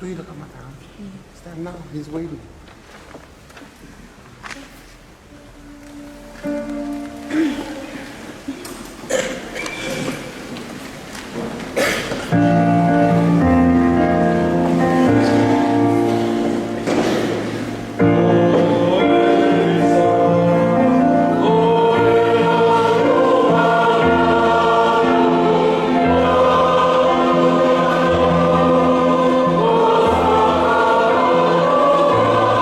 Do you look at my time? Stand now, he's waiting. Oh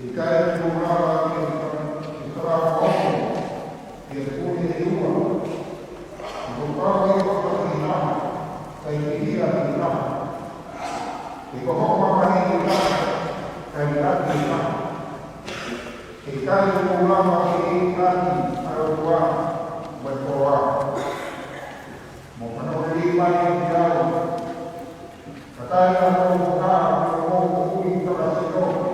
ikae kuuawa ikawa hofu ilikuwa ilikuwa kukawa hiyo kwa kinama kaifikia kinama iko kwa hii kainati kinama ikae kuuawa hii kati alikuwa wepoa mwana kulimani yao kataya kwa mkaa kwa kumi kutoka siko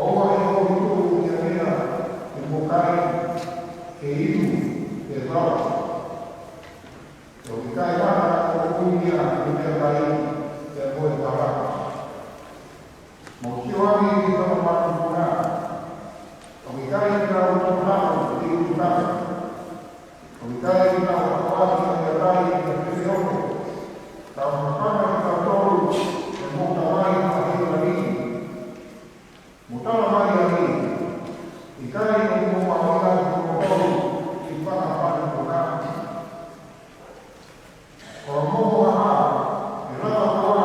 Owa hiyo mtu ukiamina kumbukai keidu kezawa. Ukikai wana kukumbia kukiambai ya kuwe baraka. Maukiwami kama watu kuna. Ukikai kina utunamu kutiu tunamu. Ukikai kina wakawati kukiambai ya kukiambai. Kama mkama kikatoru ya mukawai kwa hiyo nabini. Mutala mali ya hii, ikali mungu wa wala kumokoru, kipaka pala kuna. Kwa mungu wa haa, ilata kwa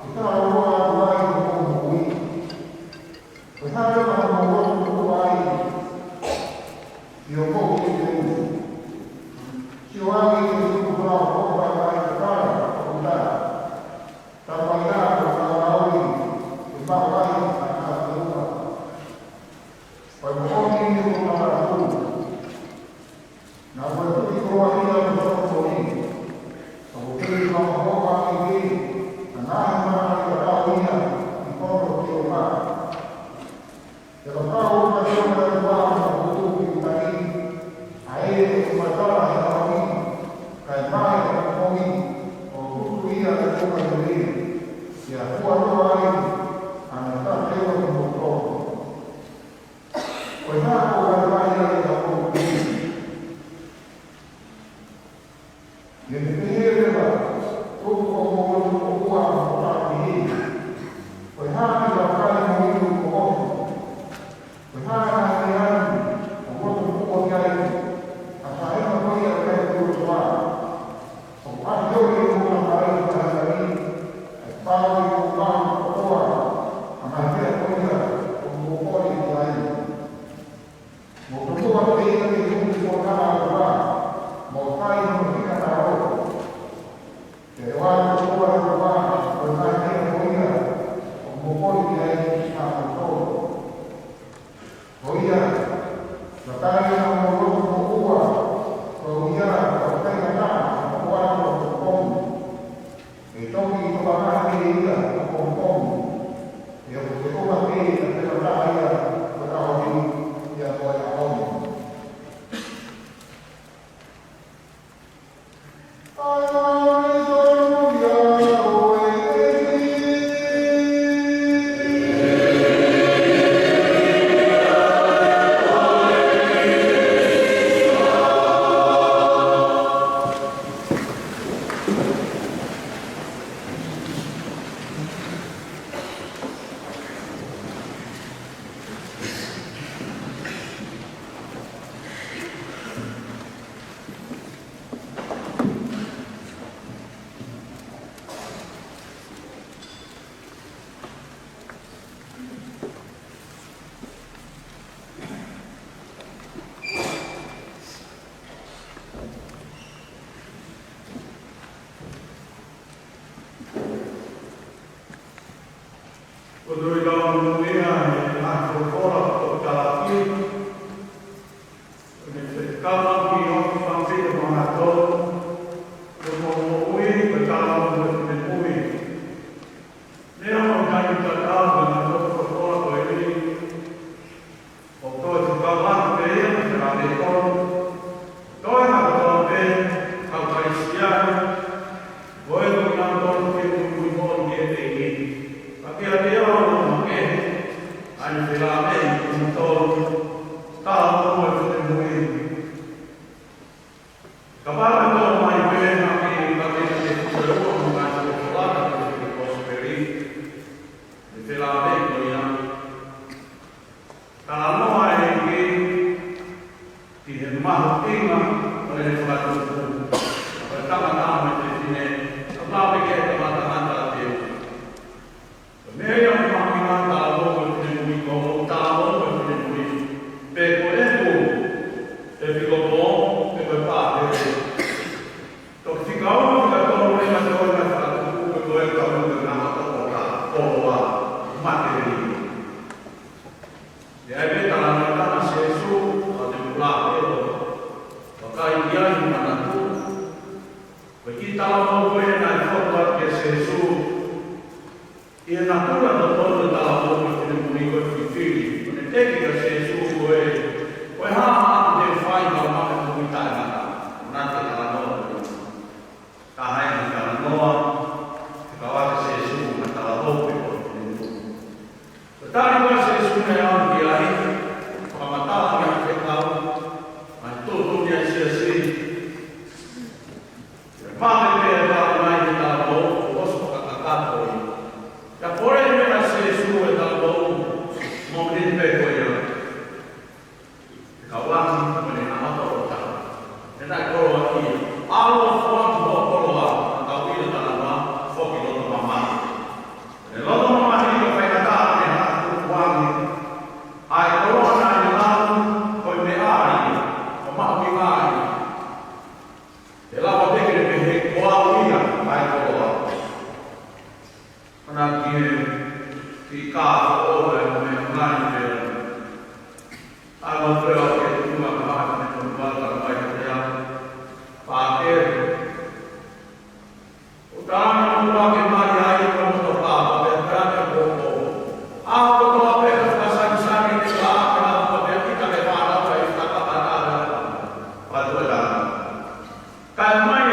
kitala uwa uwai mungu hui. Kwa hali ya mungu wa hii, yoko kike uzi. Siwagi kisiku kuna ukoba wa ikakara, kukutana. Tapaila kwa walawi, kipaka wai, kwa mkono ni kuna marafiki na watu kwa hiyo mtoto ni sababu kwa mkoa mwingine na mama aliyotawia mkono kioma ya sababu kwa hiyo kwa mtoto kitani aye kumatala ya wani kaibaya kwa mkono kwa kutuia kwa mwingine ya kuwa wale anataka kwa mkono kwa hapo wanafanya ya kuhubiri. Nimeelewa huko Mungu kwa mtaki hii. Kwa hapo wanafanya Mungu kwa Mungu. Kwa hapo yani Mungu kwa gani? Ataenda kwa hiyo kwa kutoa. Kwa hiyo Mungu anabariki Tanzania. Pale kwa kutoa ambaye kwa Mungu kwa hiyo Mukukua kuhika kifungu kwa kwa maukai mukika na roho. Kerewa kukua kwa maukai kuhika mukukua kiaiki na mukukua. Kuhika, wakari na mukukua kwa ujara kwa kaika na mukukua kwa mukukua. Itoki itoka kati hika kwa mukukua. Ya kukukua kii na kukua haya kwa hawini. Ya kwa yaoni. Perché abbiamo che anche la mente, e na tua do todo da boca de comigo e filho, quando tem que ser suo ele, foi raro de faz uma marca do vital na terra nova. Tá aí na nova, que vai ser suo na terra nova. Tadi vai ser suo na dia aí, para matar a pecado, mas todo dia se assim. Fala per la mai da bo, posso caccato. Da pure me la se su da bo, non mi pego io. Kawan come na moto ta. E da coro aqui. Allo fuoco do coro lá, da vida da lá, foco do mamá. E logo mamá que vai cantar ne na kuani. Ai corona ni lá, foi me ai. Mamá me ai. E lá vai ter que qual ia vai colocar. Quando que carro ou é o meu grande, a outra é que uma máquina com bala vai criar para o cara não vai mais aí como tocava, verdade pouco. A outra pega essa sangue de lá para poder ficar levada para estar trabalhada para doar. Calma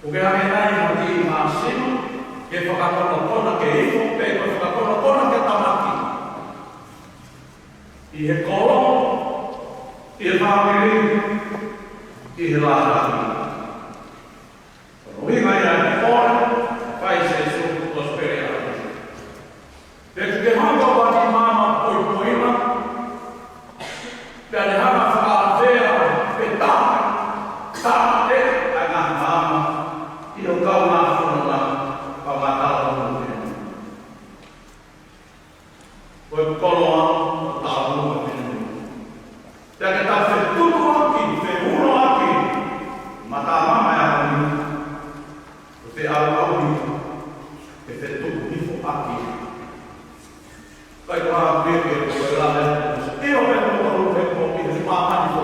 Porque a verdade não tem máximo, que whakakono ke ifo, pe koe whakakono ke tamaki. I he kolo, i he whāwiri, i he lātaki. Kono winga ia he kore, kai se su prospere atu. Peki te hanga wani mama poi poima, pia ne hanga whakaawea, pe tāme, tāme, ai ngā mama, i o kau ngā whanonga, pa ngā tālo mō. Koe koloa, tālo mō. Pia ke tā whe tuku aki, whe uno aki, ma tā mama e aki, o te au au ni, ke whe tuku hifo aki. Kai kua pēke o koe rāne, e o whe mō taru whe mō ki te pāpani tō,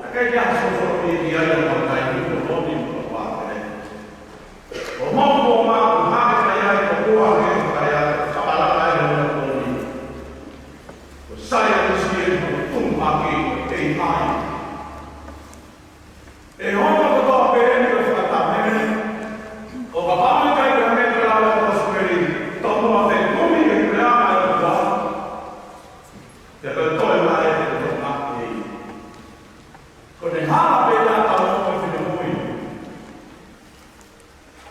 e kai kia so i ai o kai ni o tōni o wātere. O mō mō mā ku hake kai ai o kua he kai ai, kapalaka e o tōni. O sai a tisi e o tūm aki, e ai. E honga ko tō pēne o whakatamene, o wapame kai ka me kura o prosperi, tō mua te kumi e kura ai o kua. Te koe toi mai e te tō ngaki e. Ko ne haa pēne a tau o whine hui.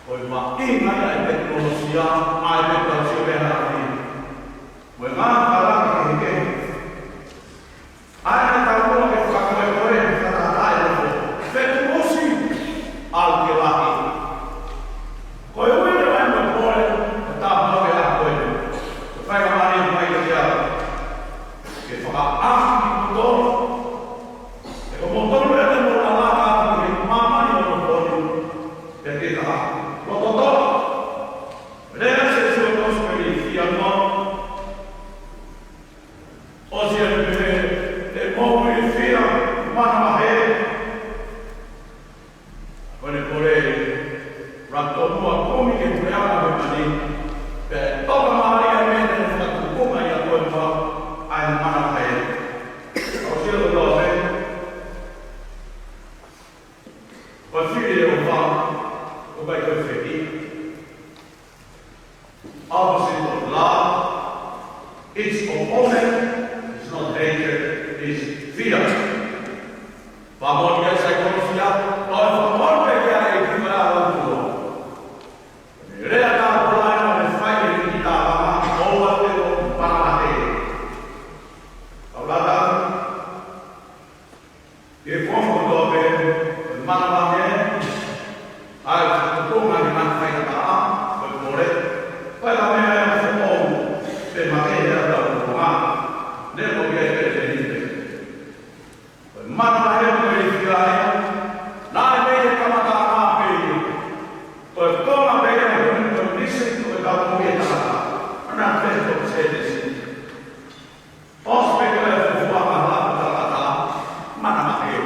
Ko i ma inga ia e teknolosia, ai me kua tio reha ni. Ko e ngā karaki he ke. Ai ne tau mua ke whakakoe koe, whakatai e ko. Whetu mosi, al ke lahi. Ko e ui te mai me kore, e tā moke a koe. Ko whaika mani mai te kia. Ke whakaaki ki kutoro. E ko motoro e te mora laka atu ke mamani o motoro. Te te taha. Ko totoro. Rea se sue prosperi fia no. O si e me te moku i fia, mana mahe. Kone kore, rato mua kumi ke kureana me mani, pe toka maari e mene ne whakatu kunga i a koe mwa, ai mana mahe. Au sila o tō koe whiri e o wha, o kai koe whiri. Opposite of love, it's opposite, it's not hatred, it's fear. Whamoni e saikonosia, no e whamoni e kia e kura a utuo. Rea tā polaina me whaine ki tā wama, oua te o paramate. Kaulata, e whango tō pe, manamate, ai tukunga ni man whaina tā a, koe kore, koe la mea e whakou, pe make e a tau kukunga, ne ko kia e kere te nite. Koe manamate koe i whikae, nā e mei e kamata a pēi, koe tōna pēi e koe koe nisi, koe tau mui e tāta, ana pēi koe se nisi. Ospe koe e whuwaka hapa tāta, manamate e.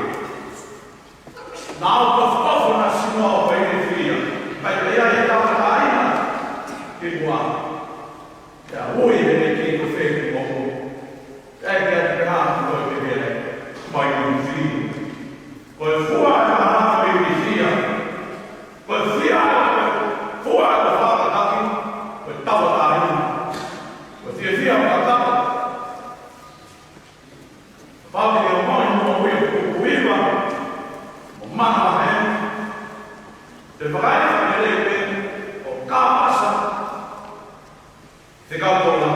Nā o kofu na sino o pēi e whia, pai pēia e tāta aina, ki mua. Te a hui e ne ki ko whēku moku. E kia te kātu koe te here, mai kui whiu. Koe fua e mahana me i whia. Koe whia e koe fua e koe whakataki, koe tawa tāhina. Koe whia o kataka. Whāti e o mai mua hui e kukuiwa, o mana mahe. Te whakaia whakerepe o kāpasa, te kaukola,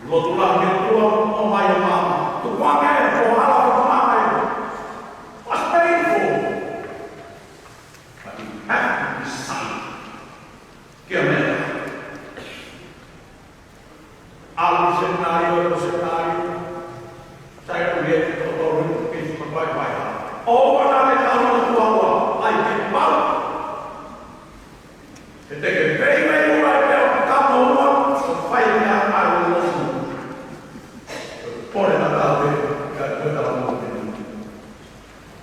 Lo tulang itu, oh my mama, tu pakai, oh ala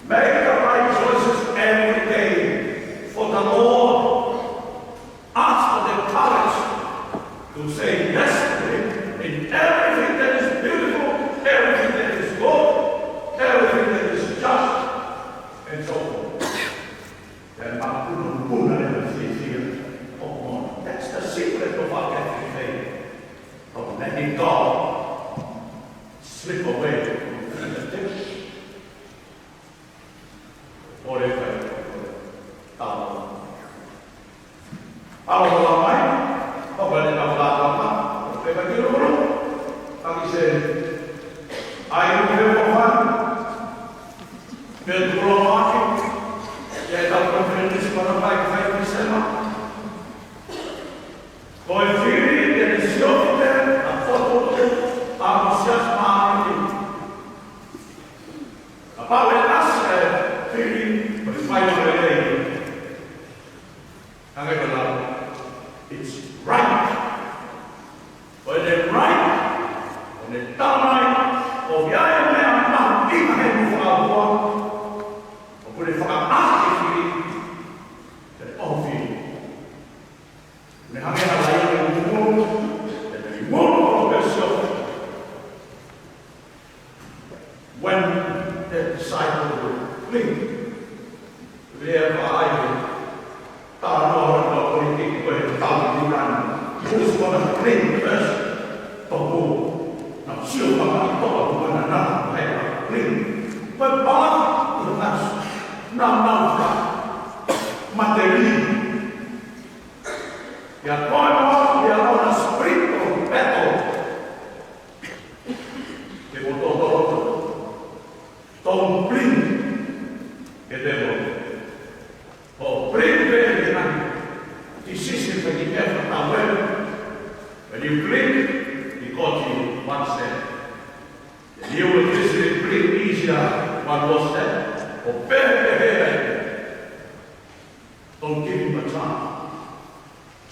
Make the right choices every day for the Lord. Ask for the courage to say yes to Him in everything that is beautiful, everything that is good, everything that is just, and so forth. Then that's the secret of our Catholic faith, of letting God slip away from the ditch. It's right. When it's right, when it's done right, or the other man, not even him for our work, or put it for our activity, that all feel. When I have a life in the world, that the world of yourself. When the disciple will cling, thereby who's going to cling first? Now, sure, I'm going to cling. But God will not material. We are going on a spiritual battle. Don't bring the devil. Or bring the devil. This is the effort of will. When you blink, he got you one step. And you will easily blink easier one more step. Or better. Don't give him a chance.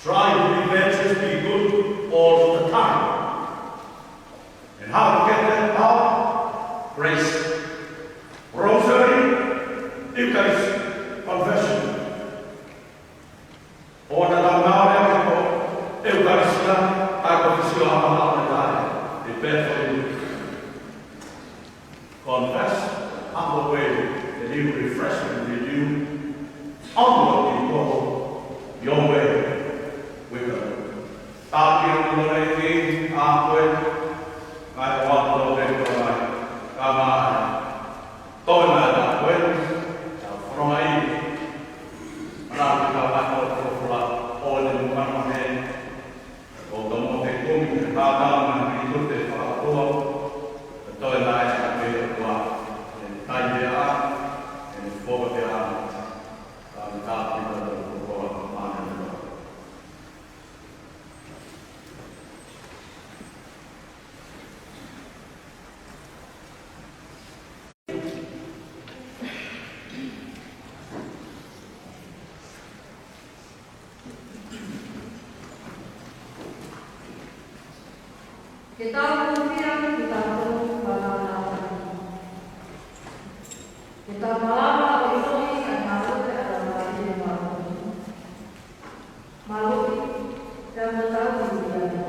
Try to be virtuous, be good all the time. And how to get that power? Grace. Rosary, Eucharist, confession. Ora da Maria, Eucaristia, a confessione alla ripeto, confess, humble way, that He will refresh with you, humble people, your way, with them. Thank you, Lord, I want to be right. Come on. Tôi là quên, from ấy, làm cho bạn tôi phục là ôi lên một văn hệ, còn tổng một cái cung ta đang là đi rút để phátua, tôi lại là về được qua, tay về ăn, phố về ăn, ta đi vào được qua ăn được. Kita kemudian kita terus malam. Kita malam ini dan malu adalah hari malu. Malu dan tahu dia.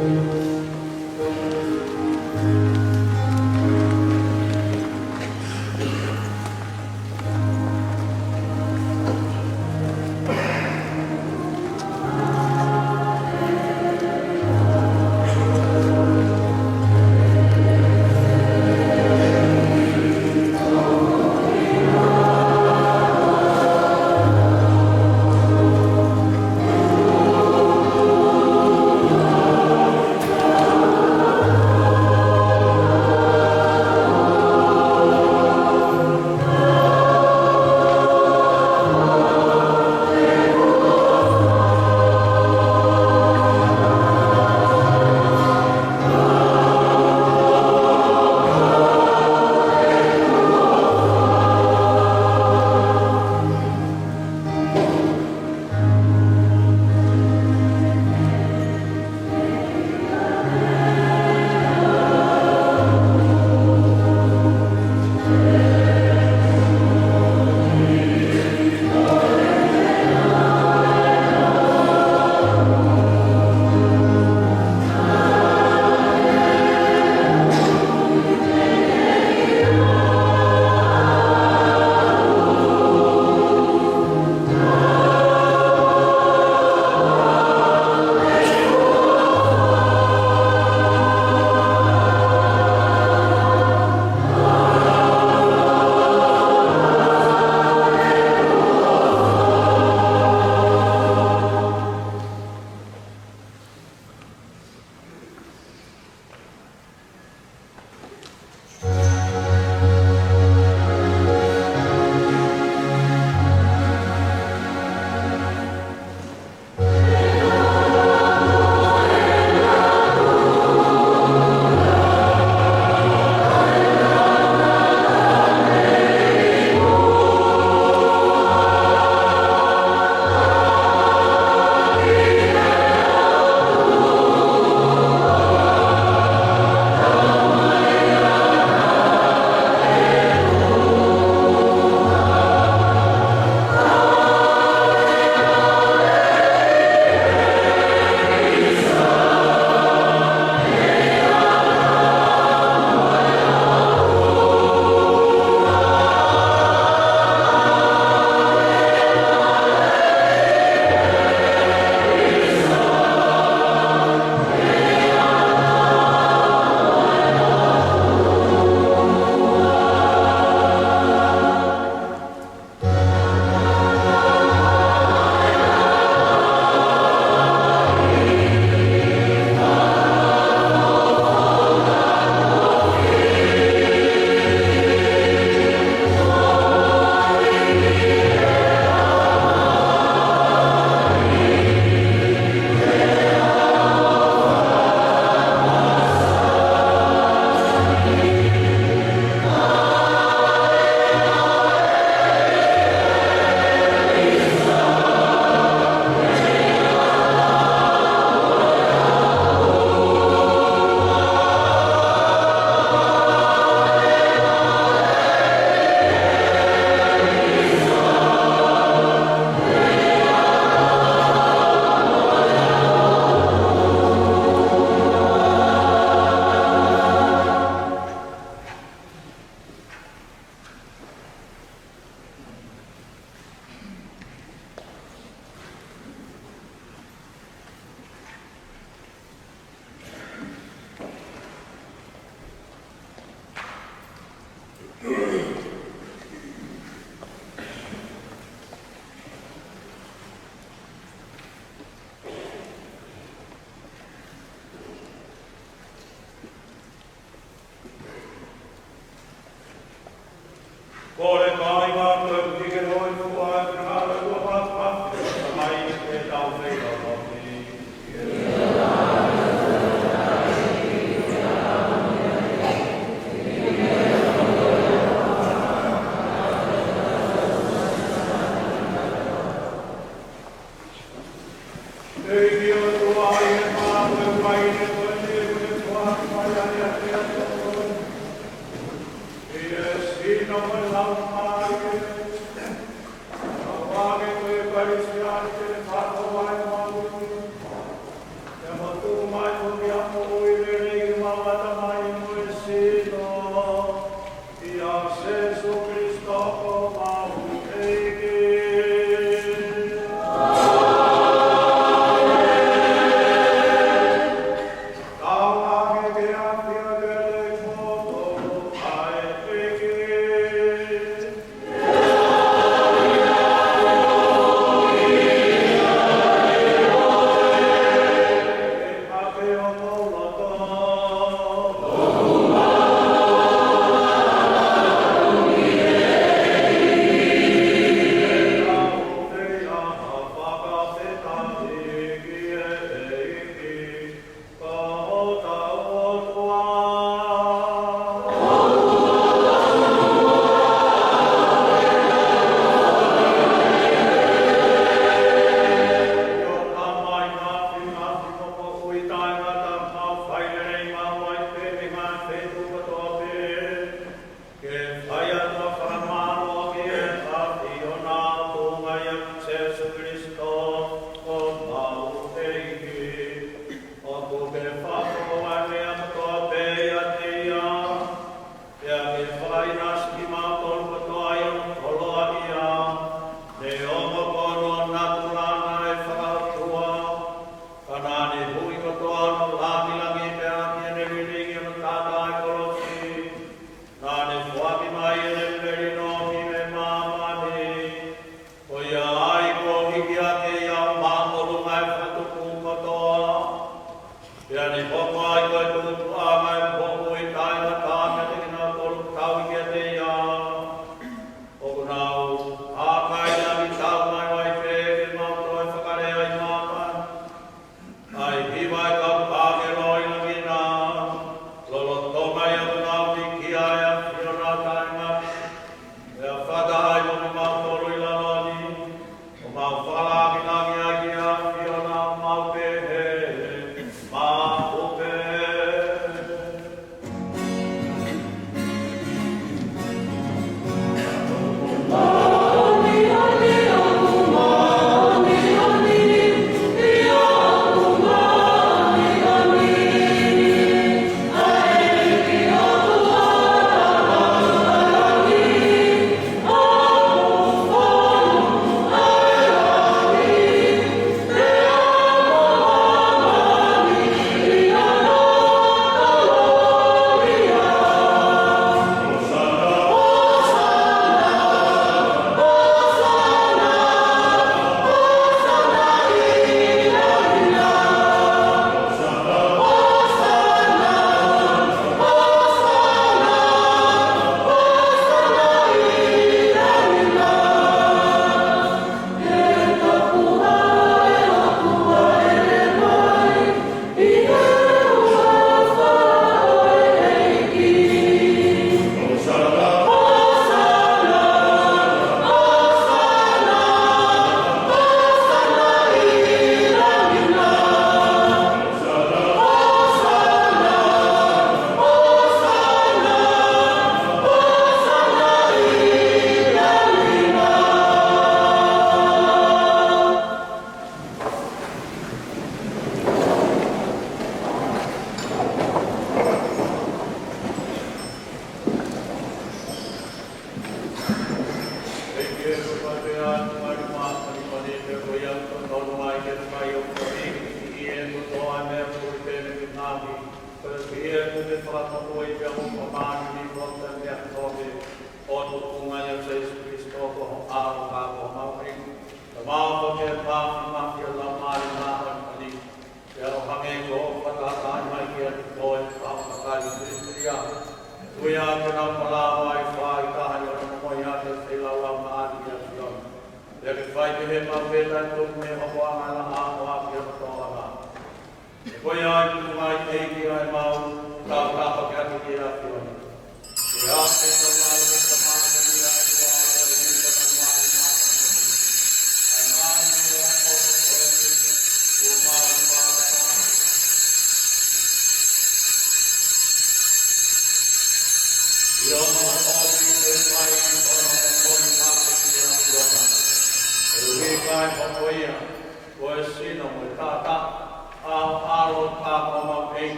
Thank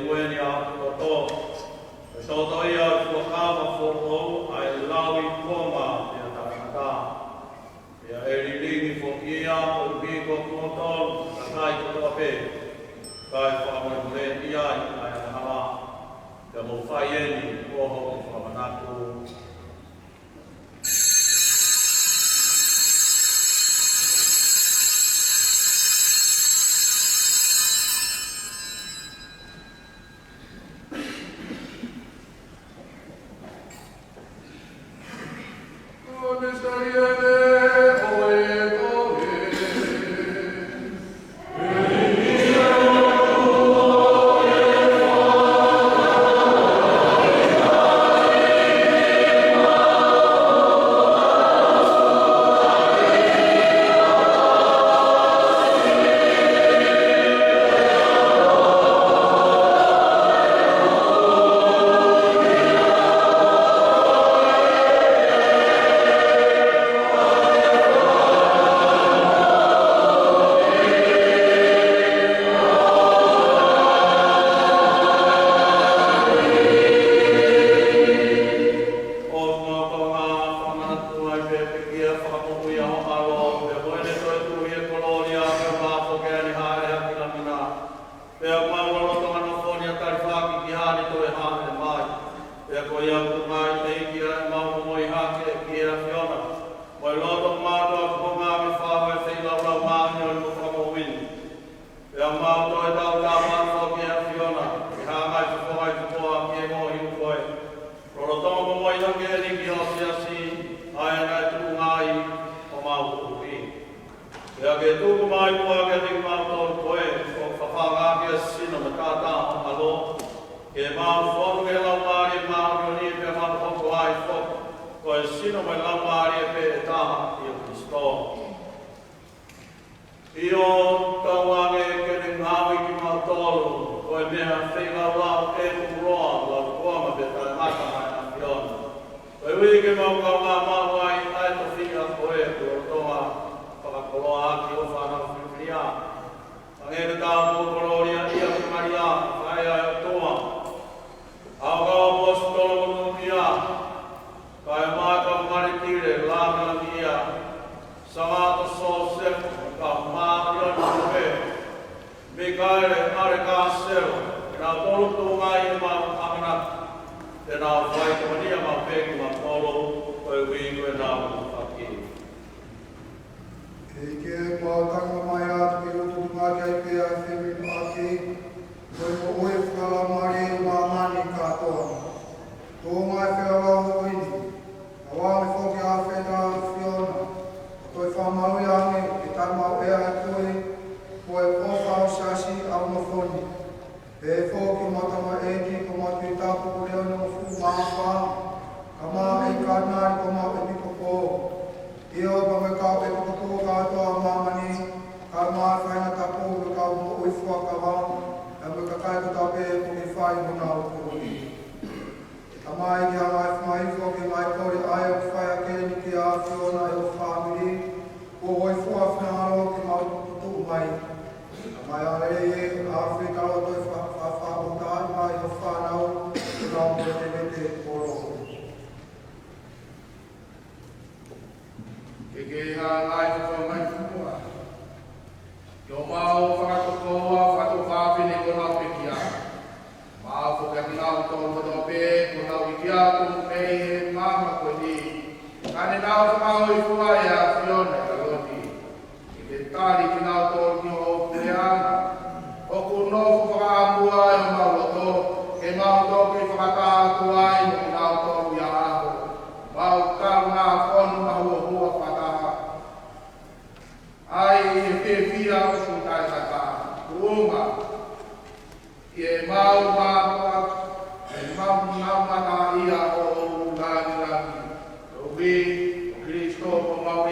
ueni a to. So to ia ko kama fo ai lawi koma ia ta. Ia erilini fo ia o bi ko tol kai ko pe. Kai fa mo le ia ai hala. Ia mo faieni ko ho ko manatu. Cristo, como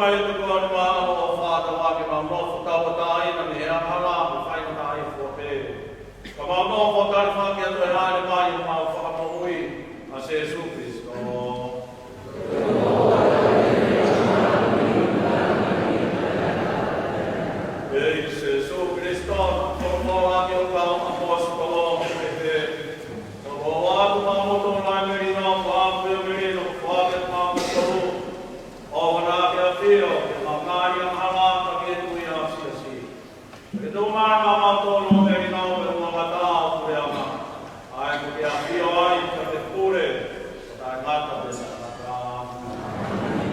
mai te ko ni ma o fa ta wa ke ma no fo ta wa ta ai na me a hala mo fai na ta ai fo pe ka ma no fo ta fa ke to ha ni ma i ma fa mo ui a se su Cristo Jesus Cristo, como a meu pão apóstolo, no voado vamos tornar merino, papo merino, papo papo, ora que a filho, a Maria Alata que tu ia assim. E do mar mama tono merino, pero uma mata por ela. Ai porque a filho ai que te pure, da mata dessa mata.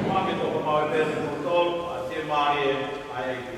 Mas que to como é por todo, a ti Maria, ai aqui.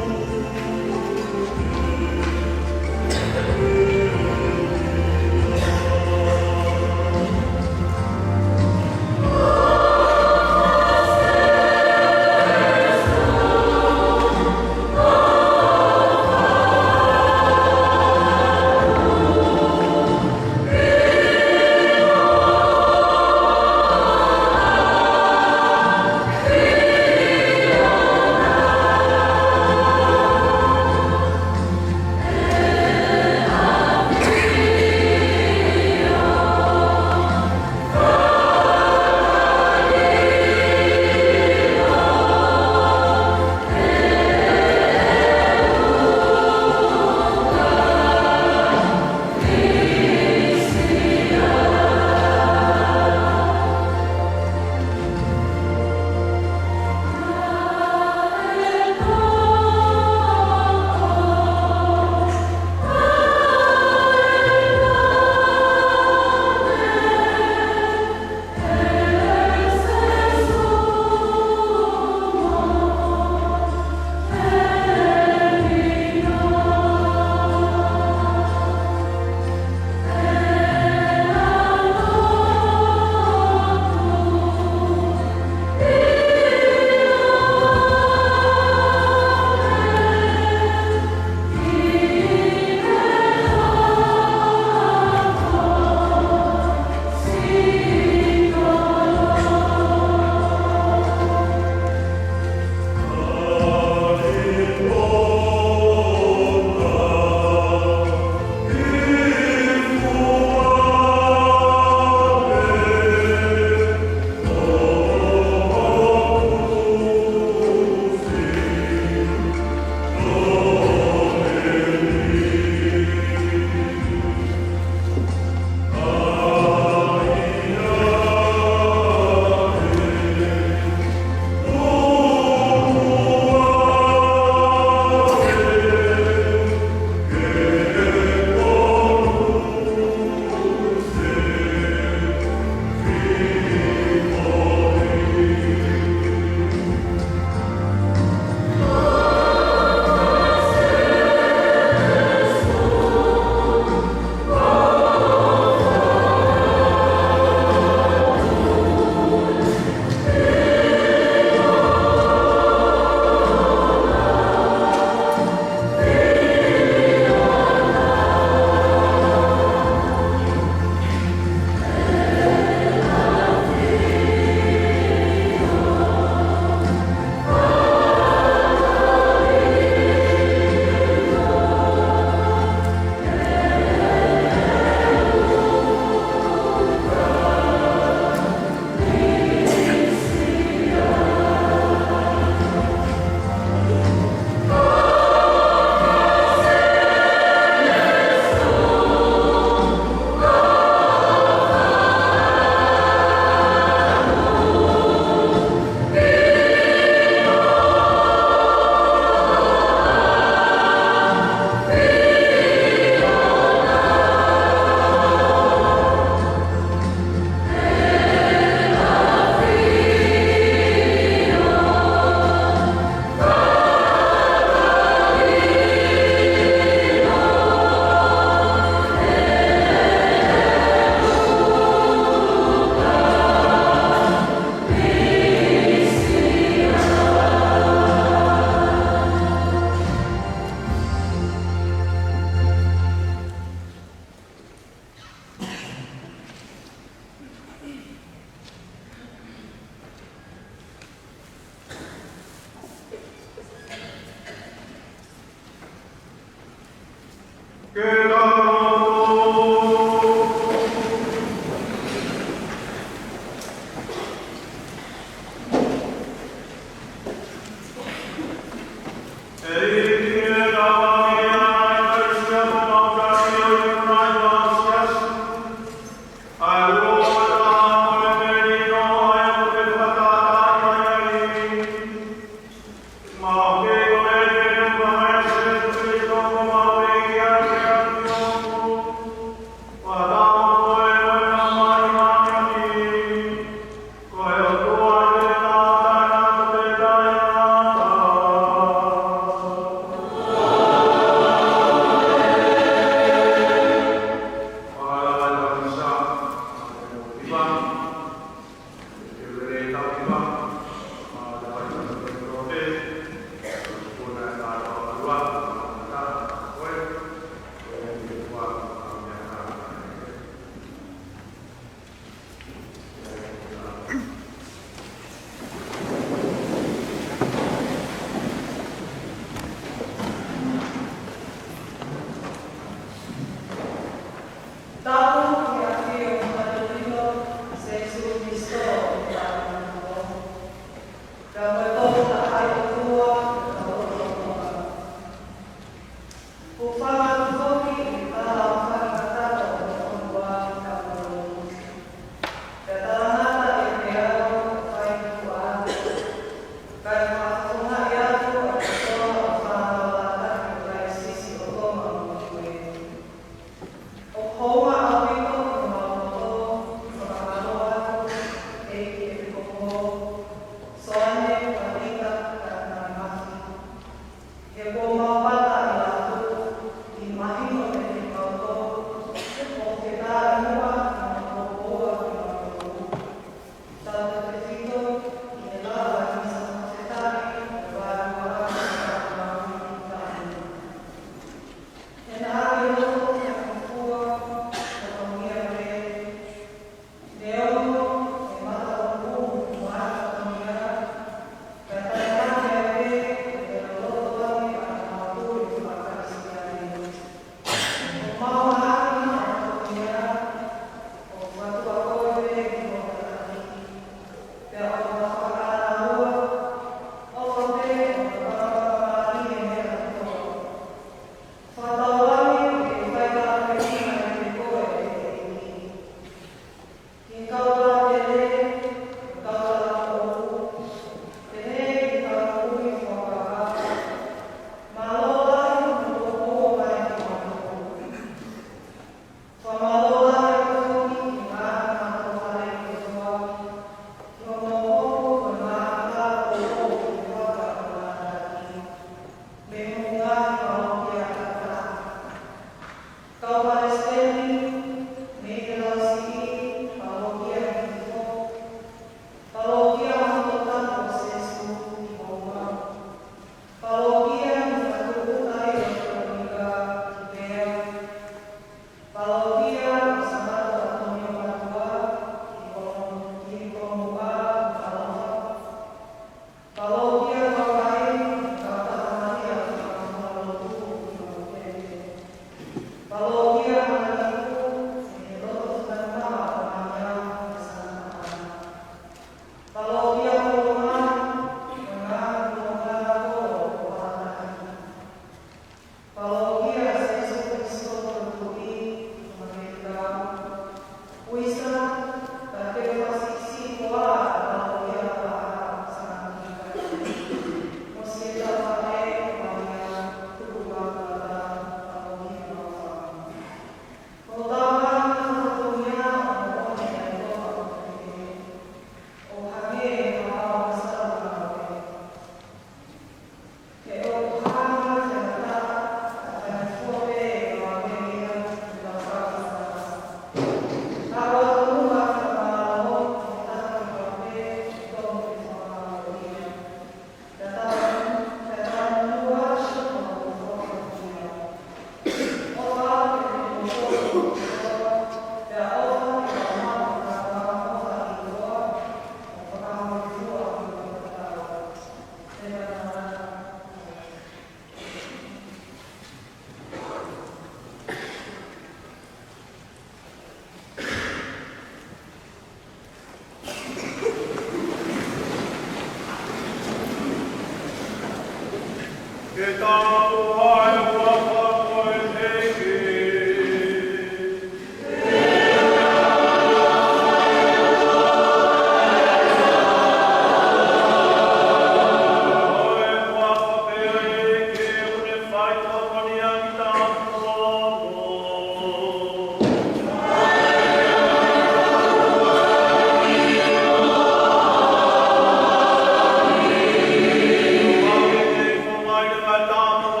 Dom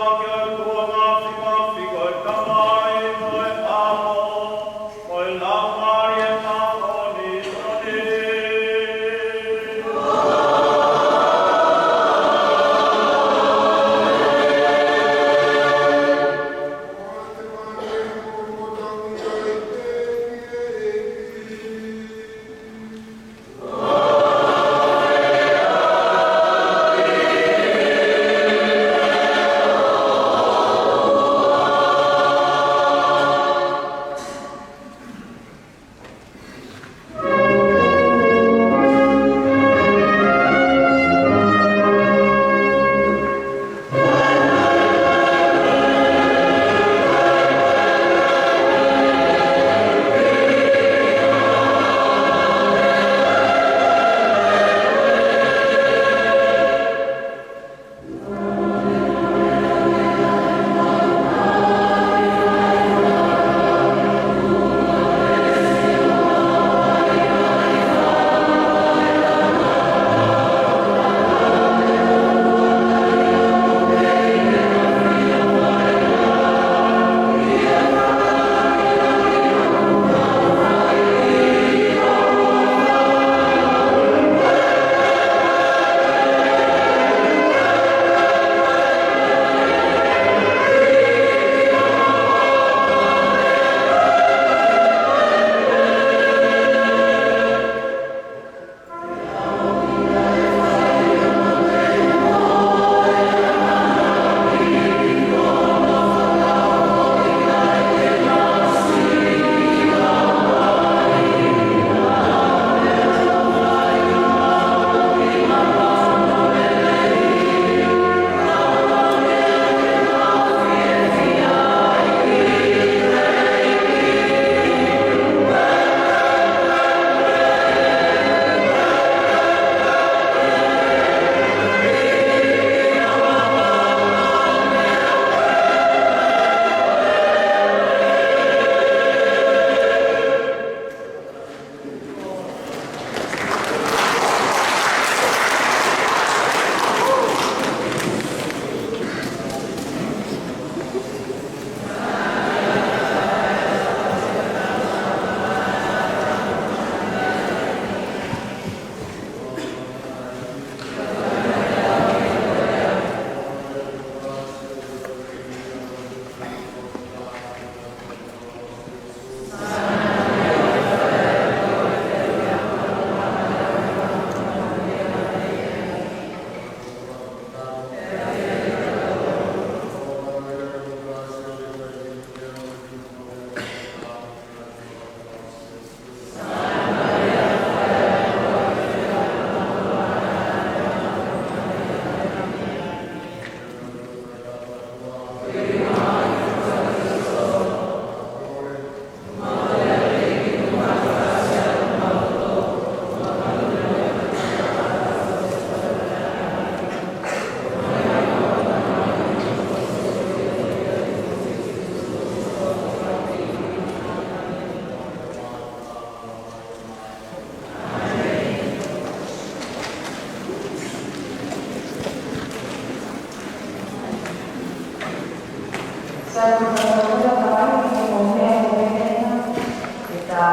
Kita bersama-sama kembali mengobrol kita